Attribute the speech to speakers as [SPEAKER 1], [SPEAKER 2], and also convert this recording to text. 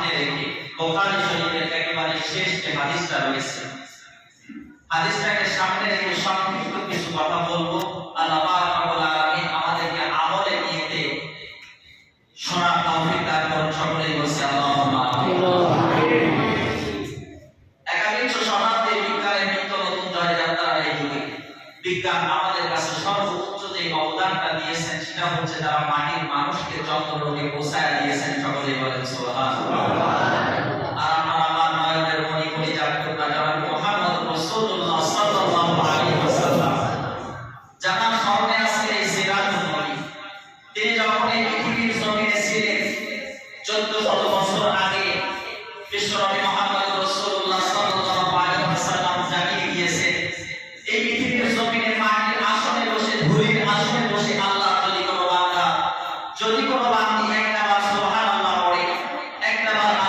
[SPEAKER 1] সামনে রেখে বুখারী শরীফের একেবারে শেষ যে হাদিসটা রয়েছে, হাদিসটাকে সামনে রেখে সংক্ষিপ্ত কিছু কথা বলবো। আল্লাহ পাক রব্বুল আলামিন আমাদেরকে আমলে নিতে শোনার তৌফিক দান করুন। সকলেই বলছি আল্লাহুম্মা আমিন। একাবিংশ শতাব্দীর বিজ্ঞানের নিত্য নতুন জয়যাত্রার এই যুগে বিজ্ঞান আমাদের কাছে সর্বোচ্চ যে অবদানটা দিয়েছেন সেটা হচ্ছে তারা মাটির মানুষকে যত্ন রোগে পৌঁছায় দিয়েছেন। সকলেই বলেন সুবহানাল্লাহ। আর আমার নয়নের মণি কলিজার টুকরা জনাব মুহাম্মদ রাসূলুল্লাহ সাল্লাল্লাহু আলাইহি ওয়াসাল্লাম, যার স্মরণে আছে এই সিরাজুল নবী, তিনি যখন এই পৃথিবীর জমিনে ছিলেন 1400 বছর আগে বিশ্বনবী